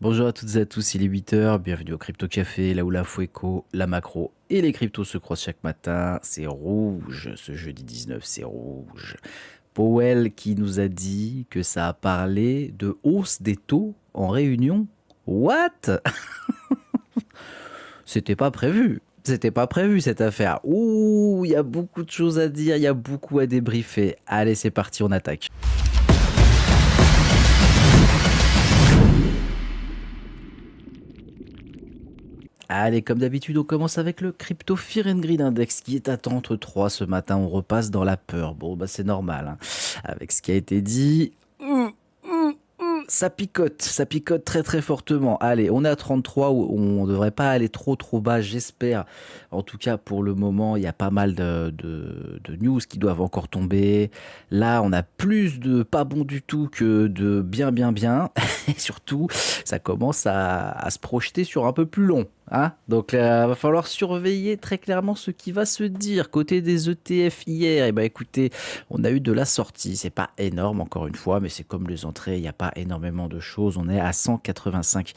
Bonjour à toutes et à tous, il est 8 heures, bienvenue au Crypto Café, là où la Fueco, la macro et les cryptos se croisent chaque matin. C'est rouge, ce jeudi 19, c'est rouge. Powell qui nous a dit que ça a parlé de hausse des taux en réunion. What? C'était pas prévu. C'était pas prévu cette affaire. Ouh, il y a beaucoup de choses à dire, il y a beaucoup à débriefer. Allez, c'est parti, on attaque. Allez, comme d'habitude, on commence avec le Crypto Fear and Greed Index qui est à 33 ce matin. On repasse dans la peur. Bon, bah c'est normal, hein. Avec ce qui a été dit. Ça picote très très fortement. Allez, on est à 33 où on ne devrait pas aller trop bas, j'espère. En tout cas, pour le moment, il y a pas mal de news qui doivent encore tomber. Là, on a plus de pas bon du tout que de bien. Et surtout, ça commence à se projeter sur un peu plus long. Hein, donc, va falloir surveiller très clairement ce qui va se dire. Côté des ETF hier, eh ben, écoutez, on a eu de la sortie. C'est pas énorme, encore une fois, mais c'est comme les entrées. Il n'y a pas énormément de choses. On est à 185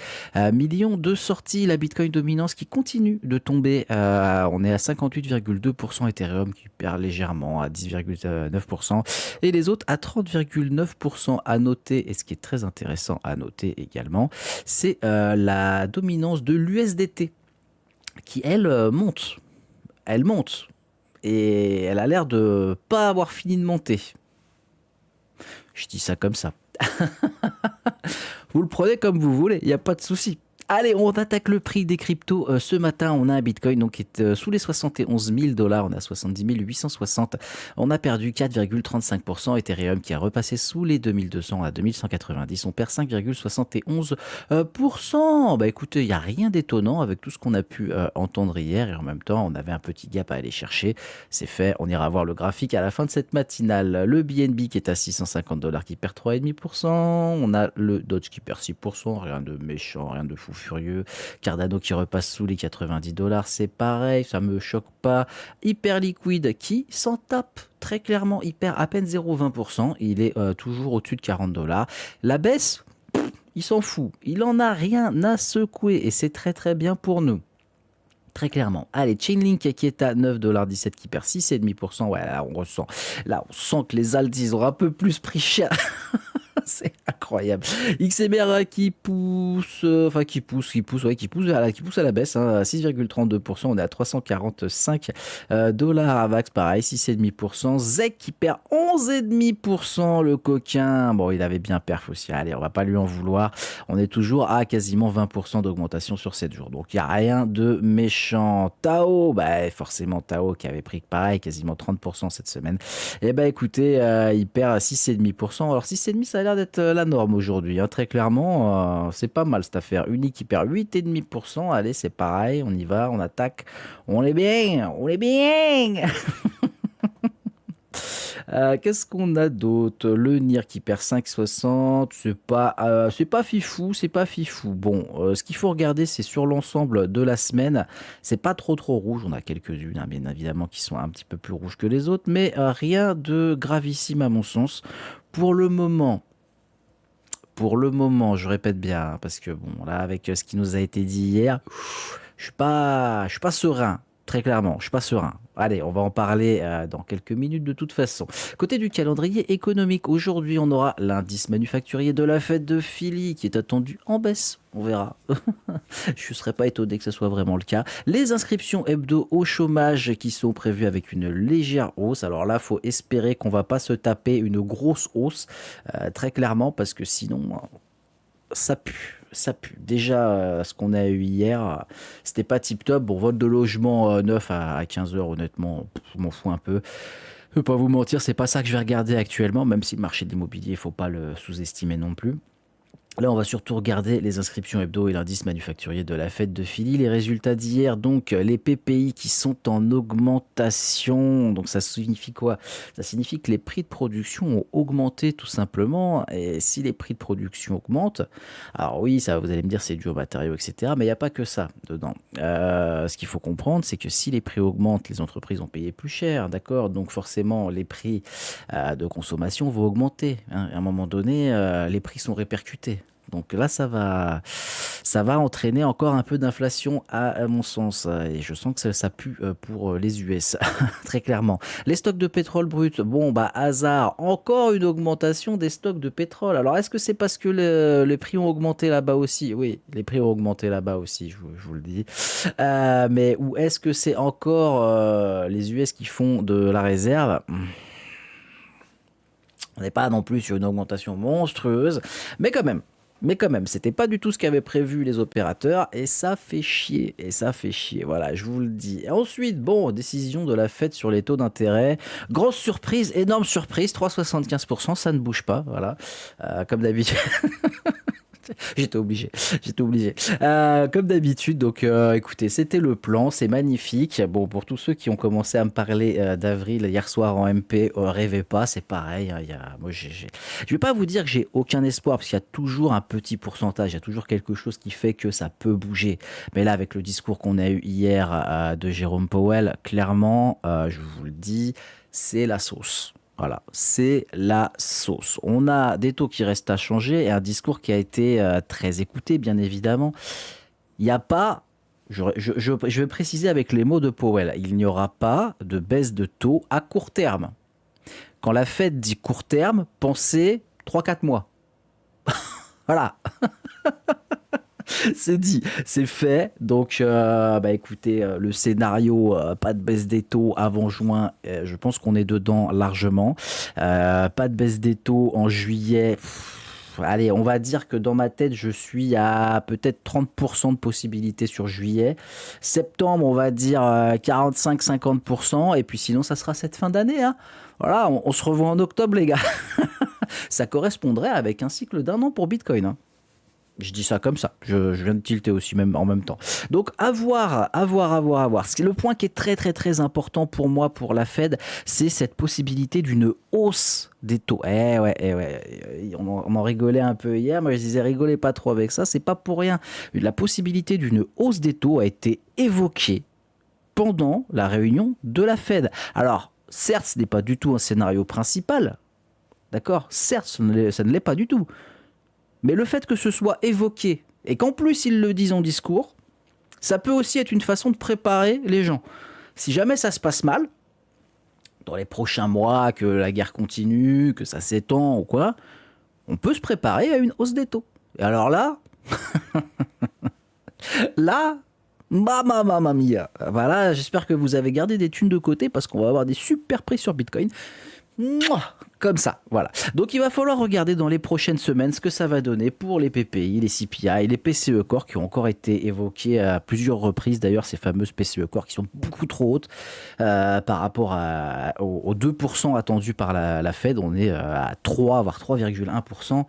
millions de sorties. La Bitcoin dominance qui continue de tomber. On est à 58,2%. Ethereum qui perd légèrement à 10,9%. Et les autres à 30,9%. À noter, et ce qui est très intéressant à noter également, c'est la dominance de l'USDT qui, elle, monte. Elle monte. Et elle a l'air de pas avoir fini de monter. Je dis ça comme ça. Vous le prenez comme vous voulez, il n'y a pas de souci. Allez, on attaque le prix des cryptos. Ce matin, on a un Bitcoin donc, qui est sous les 71 000 dollars. On a 70 860. On a perdu 4,35%. Ethereum qui a repassé sous les 2200 à 2190. On perd 5,71%. Bah écoutez, il n'y a rien d'étonnant avec tout ce qu'on a pu entendre hier. Et en même temps, on avait un petit gap à aller chercher. C'est fait. On ira voir le graphique à la fin de cette matinale. Le BNB qui est à 650 dollars qui perd 3,5%. On a le Dodge qui perd 6%. Rien de méchant, rien de fou furieux. Cardano qui repasse sous les 90 dollars, c'est pareil, ça me choque pas. Hyper liquide qui s'en tape très clairement, il perd à peine 0,20%, il est toujours au-dessus de 40 dollars. La baisse, il s'en fout, il en a rien à secouer et c'est très très bien pour nous. Très clairement. Allez, Chainlink qui est à 9,17$ qui perd 6,5%. Ouais, là on ressent. Là on sent que les alts ils ont un peu plus pris cher. C'est incroyable. XMR qui pousse à la baisse, hein, à 6,32%. On est à 345 dollars. Avax, pareil, 6,5%. ZEC qui perd 11,5%. Le coquin, bon, il avait bien perf aussi. Allez, on va pas lui en vouloir. On est toujours à quasiment 20% d'augmentation sur 7 jours. Donc, il n'y a rien de méchant. Tao, bah, forcément, Tao qui avait pris pareil, quasiment 30% cette semaine. Eh ben, écoutez, il perd 6,5%. Alors, 6,5%, ça a l'air d'être la norme aujourd'hui, hein. Très clairement, c'est pas mal cette affaire. Uni qui perd 8,5%. Allez, c'est pareil, on y va, on attaque. On est bien, on est bien. Qu'est-ce qu'on a d'autre? Le NIR qui perd 5,60. C'est pas fifou, c'est pas fifou. Bon, ce qu'il faut regarder, c'est sur l'ensemble de la semaine. C'est pas trop rouge. On a quelques-unes, hein, bien évidemment, qui sont un petit peu plus rouges que les autres, mais rien de gravissime à mon sens. Pour le moment, je répète bien, hein, parce que bon, là, avec ce qui nous a été dit hier, je suis pas serein. Très clairement, je suis pas serein. Allez, on va en parler dans quelques minutes de toute façon. Côté du calendrier économique, aujourd'hui, on aura l'indice manufacturier de la fête de Philly qui est attendu en baisse. On verra. Je ne serais pas étonné que ce soit vraiment le cas. Les inscriptions hebdo au chômage qui sont prévues avec une légère hausse. Alors là, faut espérer qu'on va pas se taper une grosse hausse, très clairement, parce que sinon, ça pue. Ça pue. Déjà, ce qu'on a eu hier, c'était pas tip top. Bon, vote de logement neuf à 15 heures, honnêtement, je m'en fous un peu. Je peux pas vous mentir, c'est pas ça que je vais regarder actuellement, même si le marché de l'immobilier, il faut pas le sous-estimer non plus. Là, on va surtout regarder les inscriptions hebdo et l'indice manufacturier de la fête de Philly. Les résultats d'hier, donc les PPI qui sont en augmentation. Donc ça signifie quoi? Ça signifie que les prix de production ont augmenté tout simplement. Et si les prix de production augmentent, alors oui, ça, vous allez me dire c'est dû aux matériaux, etc. Mais il n'y a pas que ça dedans. Ce qu'il faut comprendre, c'est que si les prix augmentent, les entreprises ont payé plus cher, d'accord? Donc forcément, les prix de consommation vont augmenter, hein. À un moment donné, les prix sont répercutés. Donc là, ça va entraîner encore un peu d'inflation à mon sens. Et je sens que ça pue pour les US, très clairement. Les stocks de pétrole brut, bon, bah, hasard, encore une augmentation des stocks de pétrole. Alors, est-ce que c'est parce que les prix ont augmenté là-bas aussi? Oui, les prix ont augmenté là-bas aussi, je vous le dis. Mais ou est-ce que c'est encore les US qui font de la réserve? On n'est pas non plus sur une augmentation monstrueuse, mais quand même. C'était pas du tout ce qu'avaient prévu les opérateurs et ça fait chier. Voilà, je vous le dis. Et ensuite, bon, décision de la Fed sur les taux d'intérêt. Grosse surprise, énorme surprise, 3,75%, ça ne bouge pas. Voilà, comme d'habitude. J'étais obligé. Comme d'habitude, donc écoutez, c'était le plan, c'est magnifique. Bon, pour tous ceux qui ont commencé à me parler d'avril hier soir en MP, rêvez pas, c'est pareil. Hein, moi, je vais pas vous dire que j'ai aucun espoir, parce qu'il y a toujours un petit pourcentage, il y a toujours quelque chose qui fait que ça peut bouger. Mais là, avec le discours qu'on a eu hier de Jérôme Powell, clairement, je vous le dis, c'est la sauce. Voilà, c'est la sauce. On a des taux qui restent à changer et un discours qui a été très écouté, bien évidemment. Il n'y a pas, je vais préciser avec les mots de Powell, il n'y aura pas de baisse de taux à court terme. Quand la Fed dit court terme, pensez 3-4 mois. Voilà. C'est dit, c'est fait. Donc, bah écoutez, le scénario, pas de baisse des taux avant juin, je pense qu'on est dedans largement. Pas de baisse des taux en juillet. Allez, on va dire que dans ma tête, je suis à peut-être 30% de possibilités sur juillet. Septembre, on va dire 45-50%. Et puis sinon, ça sera cette fin d'année. Hein. Voilà, on se revoit en octobre, les gars. Ça correspondrait avec un cycle d'1 an pour Bitcoin. Hein. Je dis ça comme ça. Je viens de tilter aussi même en même temps. Donc à voir. Le point qui est très très très important pour moi, pour la Fed, c'est cette possibilité d'une hausse des taux. On en rigolait un peu hier. Moi je disais rigolez pas trop avec ça. C'est pas pour rien. La possibilité d'une hausse des taux a été évoquée pendant la réunion de la Fed. Alors certes, ce n'est pas du tout un scénario principal. D'accord ? Certes, ça ne l'est pas du tout. Mais le fait que ce soit évoqué et qu'en plus ils le disent en discours, ça peut aussi être une façon de préparer les gens. Si jamais ça se passe mal, dans les prochains mois, que la guerre continue, que ça s'étend ou quoi, on peut se préparer à une hausse des taux. Et alors là, mamma mia. Voilà, j'espère que vous avez gardé des thunes de côté parce qu'on va avoir des super prix sur Bitcoin. Mouah, comme ça, voilà. Donc il va falloir regarder dans les prochaines semaines ce que ça va donner pour les PPI, les CPI, les PCE Core qui ont encore été évoqués à plusieurs reprises. D'ailleurs, ces fameuses PCE Core qui sont beaucoup trop hautes par rapport aux 2% attendus par la Fed. On est à 3, voire 3,1%.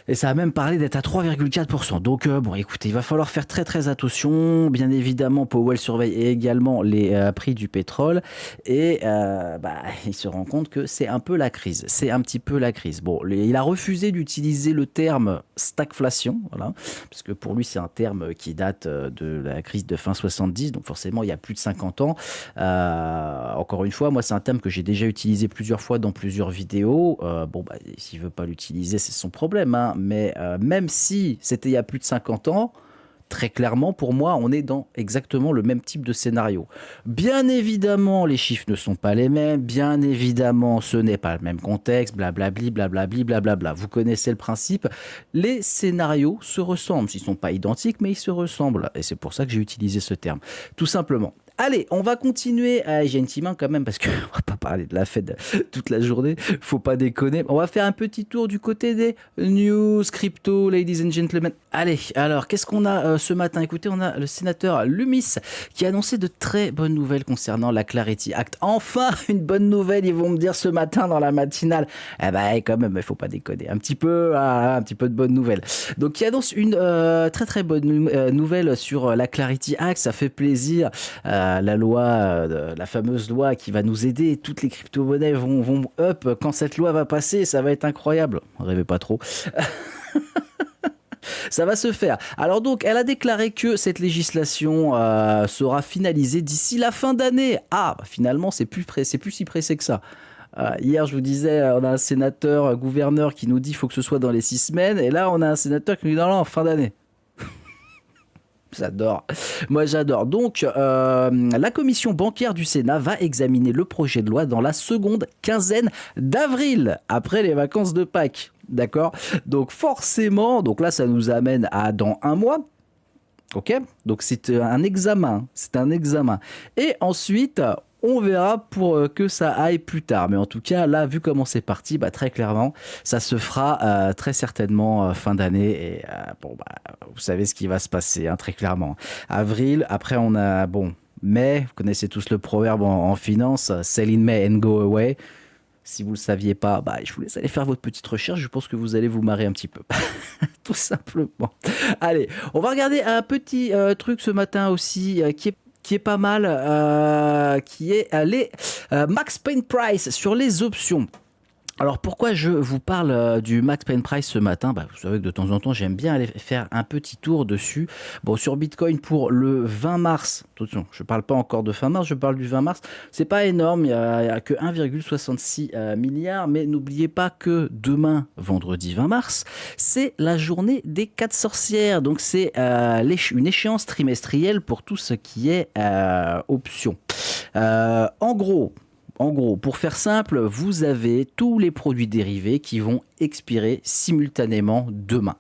Et ça a même parlé d'être à 3,4%. Donc, bon, écoutez, il va falloir faire très, très attention. Bien évidemment, Powell surveille également les prix du pétrole. Et il se rend compte que c'est un peu la crise. C'est un petit peu la crise. Bon, il a refusé d'utiliser le terme stagflation. Voilà, parce que pour lui, c'est un terme qui date de la crise de fin 70. Donc, forcément, il y a plus de 50 ans. Encore une fois, moi, c'est un terme que j'ai déjà utilisé plusieurs fois dans plusieurs vidéos. S'il veut pas l'utiliser, c'est son problème, hein. Mais même si c'était il y a plus de 50 ans, très clairement, pour moi, on est dans exactement le même type de scénario. Bien évidemment, les chiffres ne sont pas les mêmes. Bien évidemment, ce n'est pas le même contexte, blablabli, blablabla. Vous connaissez le principe. Les scénarios se ressemblent. Ils ne sont pas identiques, mais ils se ressemblent. Et c'est pour ça que j'ai utilisé ce terme. Tout simplement. Allez, on va continuer. J'ai une petite main quand même parce qu'on va pas parler de la Fed toute la journée. Faut pas déconner. On va faire un petit tour du côté des news crypto, ladies and gentlemen. Allez, alors qu'est-ce qu'on a ce matin? Écoutez, on a le sénateur Lummis qui a annoncé de très bonnes nouvelles concernant la Clarity Act. Enfin, une bonne nouvelle, ils vont me dire ce matin dans la matinale. Quand même, il faut pas déconner. Un petit peu de bonnes nouvelles. Donc, il annonce une très très bonne nouvelle sur la Clarity Act. Ça fait plaisir. La loi, la fameuse loi qui va nous aider, toutes les crypto-monnaies vont up quand cette loi va passer, ça va être incroyable. Rêvez pas trop. Ça va se faire. Alors donc, elle a déclaré que cette législation sera finalisée d'ici la fin d'année. Finalement, c'est plus si pressé que ça. Hier, je vous disais, on a un sénateur, gouverneur qui nous dit qu'il faut que ce soit dans les 6 semaines. Et là, on a un sénateur qui nous dit non, non, fin d'année. J'adore. Moi, j'adore. Donc, la commission bancaire du Sénat va examiner le projet de loi dans la seconde quinzaine d'avril, après les vacances de Pâques. D'accord? Donc, forcément, donc là, ça nous amène à dans un mois. Ok? Donc, c'est un examen. C'est un examen. Et ensuite, on verra pour que ça aille plus tard. Mais en tout cas, là, vu comment c'est parti, bah, très clairement, ça se fera très certainement fin d'année. Et bon, bah, vous savez ce qui va se passer, hein, très clairement. Avril, après on a, bon, mai, vous connaissez tous le proverbe en finance, sell in May and go away. Si vous ne le saviez pas, bah, je vous laisse aller faire votre petite recherche. Je pense que vous allez vous marrer un petit peu. Tout simplement. Allez, on va regarder un petit truc ce matin aussi qui est pas mal, qui est les Max Payne Price sur les options. Alors pourquoi je vous parle du Max Payne Price ce matin? Bah, vous savez que de temps en temps j'aime bien aller faire un petit tour dessus. Bon, sur Bitcoin pour le 20 mars, attention, je ne parle pas encore de fin mars, je parle du 20 mars. C'est pas énorme, il n'y a que 1,66 milliard, mais n'oubliez pas que demain, vendredi 20 mars, c'est la journée des 4 sorcières. Donc c'est une échéance trimestrielle pour tout ce qui est option. En gros, pour faire simple, vous avez tous les produits dérivés qui vont expirer simultanément demain.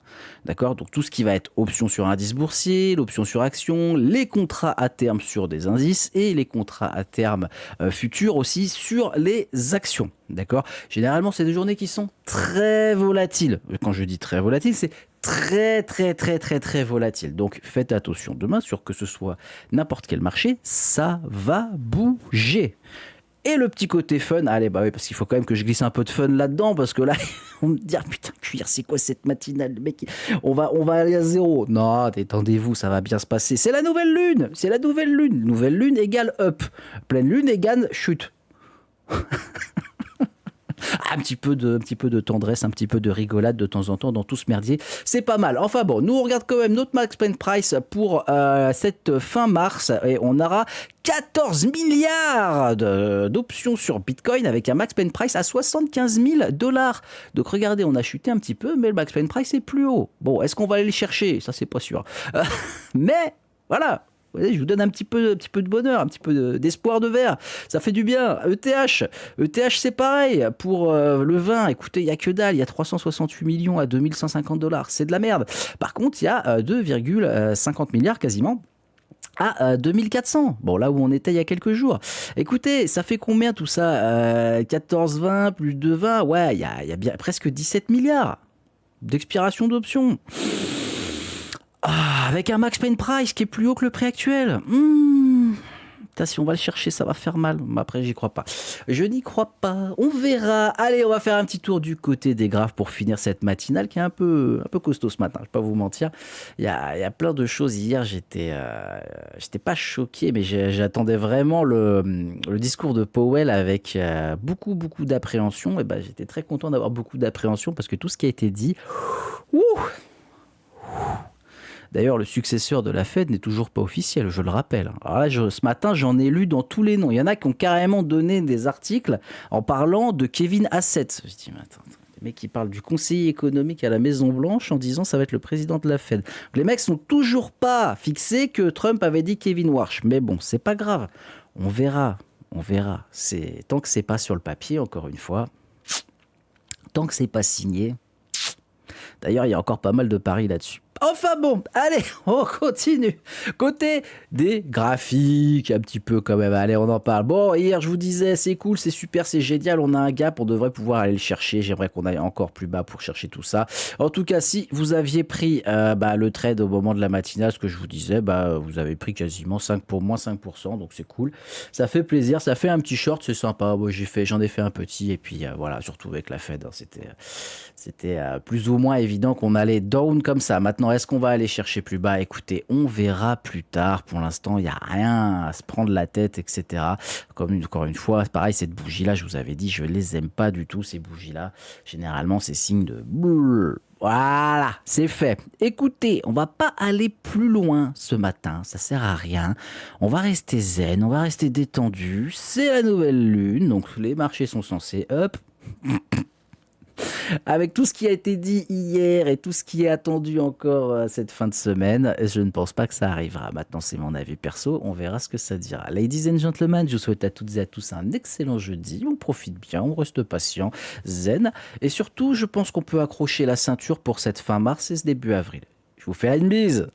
D'accord? Donc tout ce qui va être option sur indice boursier, l'option sur action, les contrats à terme sur des indices et les contrats à terme futurs aussi sur les actions. D'accord? Généralement, c'est des journées qui sont très volatiles. Quand je dis très volatile, c'est très volatile. Donc faites attention demain sur que ce soit n'importe quel marché, ça va bouger. Et le petit côté fun, allez, bah oui, parce qu'il faut quand même que je glisse un peu de fun là-dedans, parce que là, on me dit, putain, cuir, c'est quoi cette matinale, le mec, on va aller à zéro. Non, détendez-vous, ça va bien se passer. C'est la nouvelle lune, c'est la nouvelle lune. Nouvelle lune égale up. Pleine lune égale chute. Un petit peu de tendresse, un petit peu de rigolade de temps en temps dans tout ce merdier, c'est pas mal. Enfin bon, nous on regarde quand même notre Max Payne Price pour cette fin mars et on aura 14 milliards d'options sur Bitcoin avec un Max Payne Price à 75 000 $. Donc regardez, on a chuté un petit peu, mais le Max Payne Price est plus haut. Bon, est-ce qu'on va aller le chercher? Ça, c'est pas sûr. Mais voilà. Je vous donne un petit peu de bonheur, un petit peu d'espoir de verre. Ça fait du bien. ETH c'est pareil. Pour le vin, écoutez, il n'y a que dalle. Il y a 368 millions à 2150 $. C'est de la merde. Par contre, il y a 2,50 milliards quasiment à 2400. Bon, là où on était il y a quelques jours. Écoutez, ça fait combien tout ça 14,20 plus 2,20. Ouais, il y a bien presque 17 milliards d'expiration d'options. Avec un Max Payne Price qui est plus haut que le prix actuel. Putain, si on va le chercher, ça va faire mal. Mais après, j'y crois pas. Je n'y crois pas. On verra. Allez, on va faire un petit tour du côté des graphes pour finir cette matinale qui est un peu costaud ce matin. Je vais pas vous mentir. Il y a plein de choses. Hier, j'étais pas choqué, mais j'attendais vraiment le discours de Powell avec beaucoup d'appréhension. Et ben, j'étais très content d'avoir beaucoup d'appréhension parce que tout ce qui a été dit, D'ailleurs, le successeur de la Fed n'est toujours pas officiel, je le rappelle. Alors là, ce matin, j'en ai lu dans tous les noms. Il y en a qui ont carrément donné des articles en parlant de Kevin Hassett. Je dis, mais attends, les mecs qui parlent du conseiller économique à la Maison-Blanche en disant ça va être le président de la Fed. Les mecs sont toujours pas fixés que Trump avait dit Kevin Warsh. Mais bon, c'est pas grave. On verra. Tant que c'est pas sur le papier, encore une fois, tant que c'est pas signé. D'ailleurs, il y a encore pas mal de paris là-dessus. Enfin bon, allez, on continue. Côté des graphiques, un petit peu quand même, allez, on en parle. Bon, hier, je vous disais, c'est cool, c'est super, c'est génial, on a un gap, on devrait pouvoir aller le chercher. J'aimerais qu'on aille encore plus bas pour chercher tout ça. En tout cas, si vous aviez pris le trade au moment de la matinale, ce que je vous disais, vous avez pris quasiment moins 5%, donc c'est cool. Ça fait plaisir, ça fait un petit short, c'est sympa. Bon, j'en ai fait un petit, et puis voilà, surtout avec la Fed, hein, c'était plus ou moins évident qu'on allait down comme ça. Maintenant, est-ce qu'on va aller chercher plus bas? Écoutez, on verra plus tard. Pour l'instant, il n'y a rien à se prendre la tête, etc. Encore une fois, pareil, cette bougie-là, je vous avais dit, je ne les aime pas du tout, ces bougies-là. Généralement, c'est signe de... Voilà, c'est fait. Écoutez, on va pas aller plus loin ce matin, ça sert à rien. On va rester zen, on va rester détendu. C'est la nouvelle lune, donc les marchés sont censés up. Avec tout ce qui a été dit hier et tout ce qui est attendu encore cette fin de semaine, je ne pense pas que ça arrivera. Maintenant, c'est mon avis perso, on verra ce que ça dira. Ladies and gentlemen, je vous souhaite à toutes et à tous un excellent jeudi. On profite bien, on reste patient, zen. Et surtout, je pense qu'on peut accrocher la ceinture pour cette fin mars et ce début avril. Je vous fais une bise.